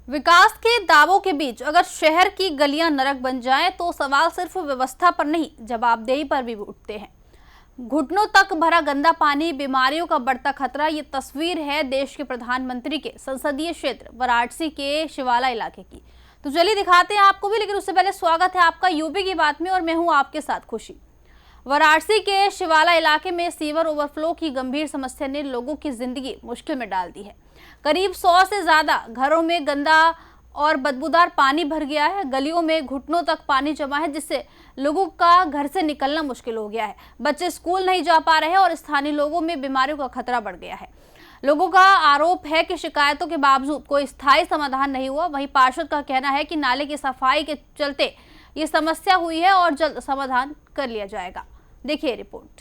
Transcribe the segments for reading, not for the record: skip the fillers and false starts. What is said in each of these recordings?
विकास के दावों के बीच अगर शहर की गलियां नरक बन जाएं तो सवाल सिर्फ व्यवस्था पर नहीं, जवाबदेही पर भी उठते हैं। घुटनों तक भरा गंदा पानी, बीमारियों का बढ़ता खतरा। ये तस्वीर है देश के प्रधानमंत्री के संसदीय क्षेत्र वाराणसी के शिवाला इलाके की। तो चलिए दिखाते हैं आपको भी, लेकिन उससे पहले स्वागत है आपका यूपी की बात में और मैं हूं आपके साथ खुशी। वाराणसी के शिवाला इलाके में सीवर ओवरफ्लो की गंभीर समस्या ने लोगों की जिंदगी मुश्किल में डाल दी है। करीब 100 से ज्यादा घरों में गंदा और बदबूदार पानी भर गया है। गलियों में घुटनों तक पानी जमा है, जिससे लोगों का घर से निकलना मुश्किल हो गया है। बच्चे स्कूल नहीं जा पा रहे हैं और स्थानीय लोगों में बीमारियों का खतरा बढ़ गया है। लोगों का आरोप है कि शिकायतों के बावजूद कोई स्थायी समाधान नहीं हुआ। वहीं पार्षद का कहना है कि नाले की सफाई के चलते ये समस्या हुई है और जल्द समाधान कर लिया जाएगा। देखिए रिपोर्ट।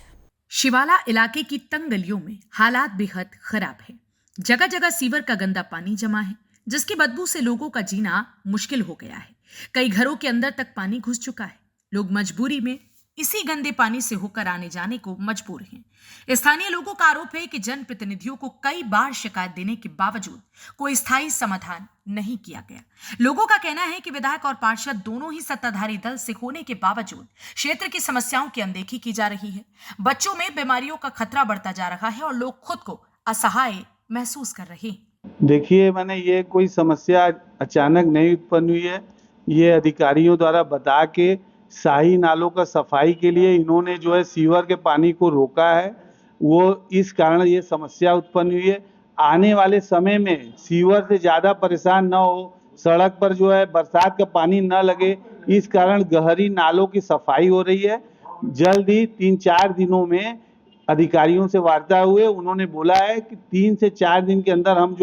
शिवाला इलाके की तंग गलियों में हालात बेहद खराब है। जगह जगह सीवर का गंदा पानी जमा है, जिसकी बदबू से लोगों का जीना मुश्किल हो गया है। कई घरों के अंदर तक पानी घुस चुका है। लोग मजबूरी में इसी गंदे पानी से होकर आने जाने को मजबूर हैं। स्थानीय लोगों का आरोप है कि जनप्रतिनिधियों को कई बार शिकायत देने के बावजूद कोई स्थायी समाधान नहीं किया गया। लोगों का कहना है कि विधायक और पार्षद दोनों ही सत्ताधारी दल से होने के बावजूद क्षेत्र की समस्याओं की अनदेखी की जा रही है। बच्चों में बीमारियों का खतरा बढ़ता जा रहा है और लोग खुद को असहाय महसूस कर रहे हैं। देखिए, मैंने ये कोई समस्या अचानक नहीं उत्पन्न हुई है। ये अधिकारियों द्वारा बता के शाही नालों का सफाई के लिए इन्होंने जो है सीवर के पानी को रोका है, वो इस कारण ये समस्या उत्पन्न हुई है। आने वाले समय में सीवर से ज़्यादा परेशान ना हो, सड़क पर जो है बरसात का पानी न लगे, इस कारण गहरी नालों की सफाई हो रही है। जल्द ही 3-4 दिनों में अधिकारियों से वार्ता हुए, उन्होंने बोला है कि 3 से 4 दिन के अंदर हम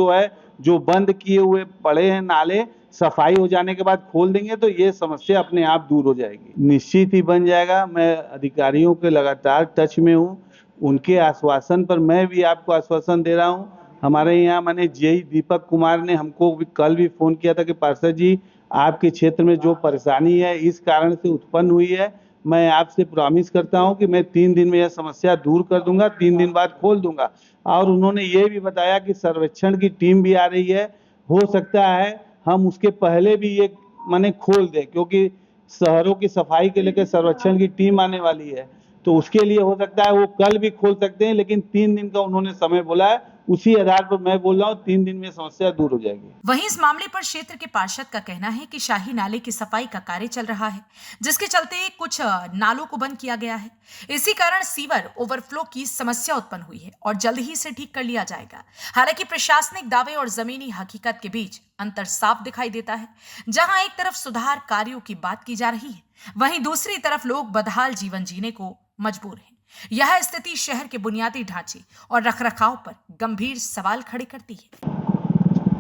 जो बंद किए हुए पड़े हैं नाले, सफाई हो जाने के बाद खोल देंगे तो ये समस्या अपने आप दूर हो जाएगी। निश्चित ही बन जाएगा। मैं अधिकारियों के लगातार टच में हूँ। उनके आश्वासन पर मैं भी आपको आश्वासन दे रहा हूँ। हमारे यहाँ माने जेई दीपक कुमार ने हमको कल भी फोन किया था कि पार्षद जी, आपके क्षेत्र में जो परेशानी है इस कारण से उत्पन्न हुई है, मैं आपसे प्रॉमिस करता हूं कि मैं 3 दिन में यह समस्या दूर कर दूंगा, 3 दिन बाद खोल दूंगा। और उन्होंने ये भी बताया कि सर्वेक्षण की टीम भी आ रही है। हो सकता है हम उसके पहले भी ये माने खोल दें, क्योंकि शहरों की सफाई के लेकर सर्वेक्षण की टीम आने वाली है, तो उसके लिए हो सकता है वो कल भी खोल सकते हैं, लेकिन 3 दिन का उन्होंने समय बोला है। उसी आधार पर मैं बोल रहा हूँ 3 दिन में समस्या दूर हो जाएगी। वहीं इस मामले पर क्षेत्र के पार्षद का कहना है कि शाही नाले की सफाई का कार्य चल रहा है, जिसके चलते कुछ नालों को बंद किया गया है। इसी कारण सीवर ओवरफ्लो की समस्या उत्पन्न हुई है और जल्द ही इसे ठीक कर लिया जाएगा। हालांकि प्रशासनिक दावे और जमीनी हकीकत के बीच अंतर साफ दिखाई देता है। जहां एक तरफ सुधार कार्यों की बात की जा रही है, वहीं दूसरी तरफ लोग बदहाल जीवन जीने को मजबूर हैं। यह स्थिति शहर के बुनियादी ढांचे और रखरखाव पर गंभीर सवाल खड़े करती है।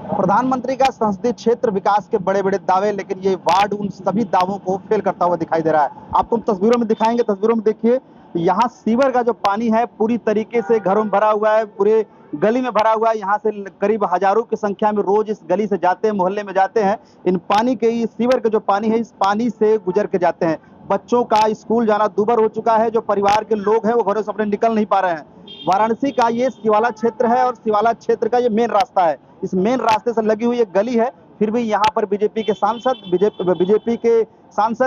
प्रधानमंत्री का संसदीय क्षेत्र विकास के बड़े बड़े दावे, लेकिन ये वार्ड उन सभी दावों को फेल करता हुआ दिखाई दे रहा है। आपको हम तस्वीरों में दिखाएंगे। तस्वीरों में देखिए, यहाँ सीवर का जो पानी है पूरी तरीके से घरों में भरा हुआ है, पूरे गली में भरा हुआ है। यहाँ से करीब हजारों की संख्या में रोज इस गली से जाते हैं, मोहल्ले में जाते हैं। इन पानी के, सीवर का जो पानी है, इस पानी से गुजर के जाते हैं। बच्चों का स्कूल जाना दूभर हो चुका है। जो परिवार के लोग हैं वो घरों से अपने निकल नहीं पा रहे हैं। वाराणसी का ये शिवाला क्षेत्र है और शिवाला क्षेत्र का ये मेन रास्ता है। इस मेन रास्ते से लगी हुई एक गली है। फिर भी यहाँ पर बीजेपी के सांसद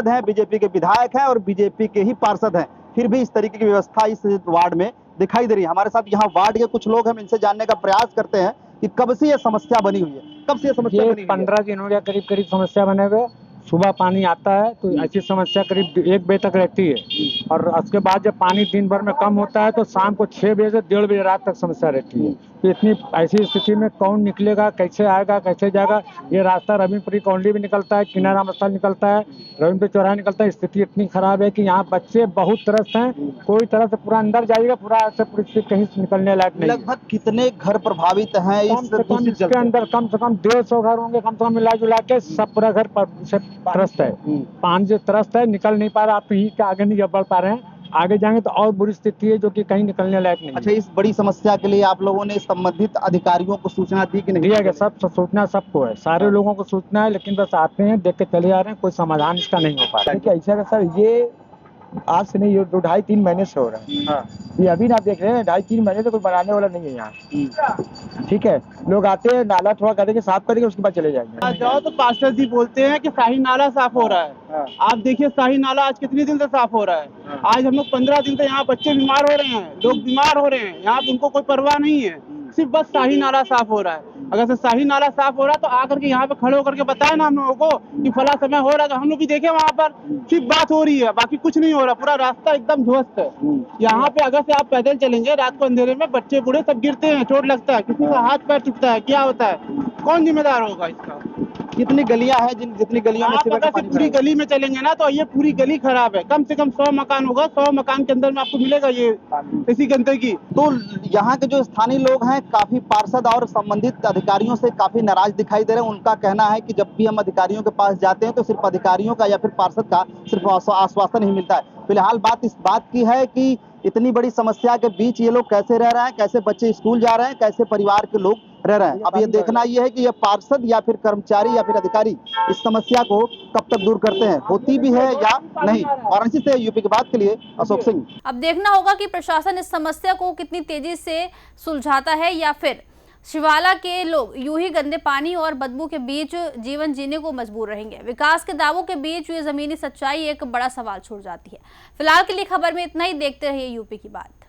हैं, बीजेपी के विधायक हैं और बीजेपी के ही पार्षद हैं। फिर भी इस तरीके की व्यवस्था इस वार्ड में दिखाई दे रही है। हमारे साथ यहाँ वार्ड के कुछ लोग, हम इनसे जानने का प्रयास करते हैं कि कब से ये समस्या बनी हुई है। कब से ये समस्या बनी हुई है? 15 दिन हो गया करीब समस्या बने हुए। सुबह पानी आता है तो ऐसी समस्या करीब 1 बजे तक रहती है, और उसके बाद जब पानी दिन भर में कम होता है तो शाम को 6 बजे से 1:30 बजे रात तक समस्या रहती है। तो इतनी ऐसी स्थिति में कौन निकलेगा, कैसे आएगा, कैसे जाएगा? ये रास्ता रविपुरी कॉलोनी भी निकलता है, किनारा स्थल निकलता है, रविपुरी चौराहा निकलता है। स्थिति इतनी खराब है कि यहाँ बच्चे बहुत त्रस्त हैं। कोई तरह से पूरा अंदर जाइएगा, पूरा ऐसे पूरी कहीं निकलने लायक नहीं। लगभग कितने घर प्रभावित हैं इसके अंदर? कम से कम 150 घर होंगे, कम से कम मिला जुला के। सब पूरा घर से त्रस्त है, पानी से त्रस्त है, निकल नहीं पा रहा। आप ही के आगे नहीं बढ़ पा रहे हैं। आगे जाएंगे तो और बुरी स्थिति है, जो कि कहीं निकलने लायक नहीं। अच्छा, इस बड़ी समस्या के लिए आप लोगों ने संबंधित अधिकारियों को सूचना दी कि नहीं? दिया गया, सब सूचना सबको है, सारे लोगों को सूचना है, लेकिन बस आते हैं, देख के चले जा रहे हैं। कोई समाधान इसका नहीं हो पा रहा है। देखिए ऐसा है सर, ये आज से नहीं, ये 2-2.5-3 महीने से हो रहा है। हाँ। ये अभी ना देख रहे हैं, 2.5-3 महीने से कोई बनाने वाला नहीं है यहाँ। ठीक है, लोग आते हैं, नाला थोड़ा कर देंगे, साफ करेंगे, उसके बाद चले जाएंगे। जाओ तो पार्षद जी बोलते हैं कि शाही नाला साफ हो रहा है। हाँ। आप देखिए शाही नाला आज कितने दिन से साफ हो रहा है। आज हम लोग 15 दिन से यहाँ बच्चे बीमार हो रहे हैं, लोग बीमार हो रहे हैं, यहाँ पे उनको कोई परवाह नहीं है, सिर्फ बस शाही नाला साफ हो रहा है। अगर से शाही नाला साफ हो रहा है तो आकर के यहाँ पे खड़े होकर के बताए ना हम लोगों को कि फला समय हो रहा है, तो हम लोग भी देखे वहाँ पर सिर्फ बात हो रही है, बाकी कुछ नहीं हो रहा। पूरा रास्ता एकदम ध्वस्त है। यहाँ पे अगर से आप पैदल चलेंगे रात को अंधेरे में, बच्चे बूढ़े सब गिरते हैं, चोट लगता है, किसी का हाथ पैर टूटता है, क्या होता है, कौन जिम्मेदार होगा इसका? कितनी गलियां हैं जितनी गलियों में आप सीवर का अगर से पानी पूरी भरा है? गली में चलेंगे ना तो ये पूरी गली खराब है। कम से कम 100 मकान होगा, 100 मकान के अंदर में आपको मिलेगा ये इसी गंदगी। तो यहाँ के जो स्थानीय लोग हैं काफी पार्षद और संबंधित अधिकारियों से काफी नाराज दिखाई दे रहे हैं। उनका कहना है कि जब भी हम अधिकारियों के पास जाते हैं तो सिर्फ अधिकारियों का या फिर पार्षद का सिर्फ आश्वासन ही मिलता है। फिलहाल बात इस बात की है कि इतनी बड़ी समस्या के बीच ये लोग कैसे रह रहे हैं, कैसे बच्चे स्कूल जा रहे हैं, कैसे परिवार के लोग रह रहे हैं। अब ये देखना ये है कि ये पार्षद या फिर कर्मचारी या फिर अधिकारी इस समस्या को कब तक दूर करते हैं, होती भी है या नहीं। वाराणसी से यूपी की बात के लिए अशोक सिंह। अब देखना होगा कि प्रशासन इस समस्या को कितनी तेजी से सुलझाता है या फिर शिवाला के लोग यूं ही गंदे पानी और बदबू के बीच जीवन जीने को मजबूर रहेंगे। विकास के दावों के बीच ये जमीनी सच्चाई एक बड़ा सवाल छोड़ जाती है। फिलहाल के लिए खबर में इतना ही। देखते रहिए यूपी की बात।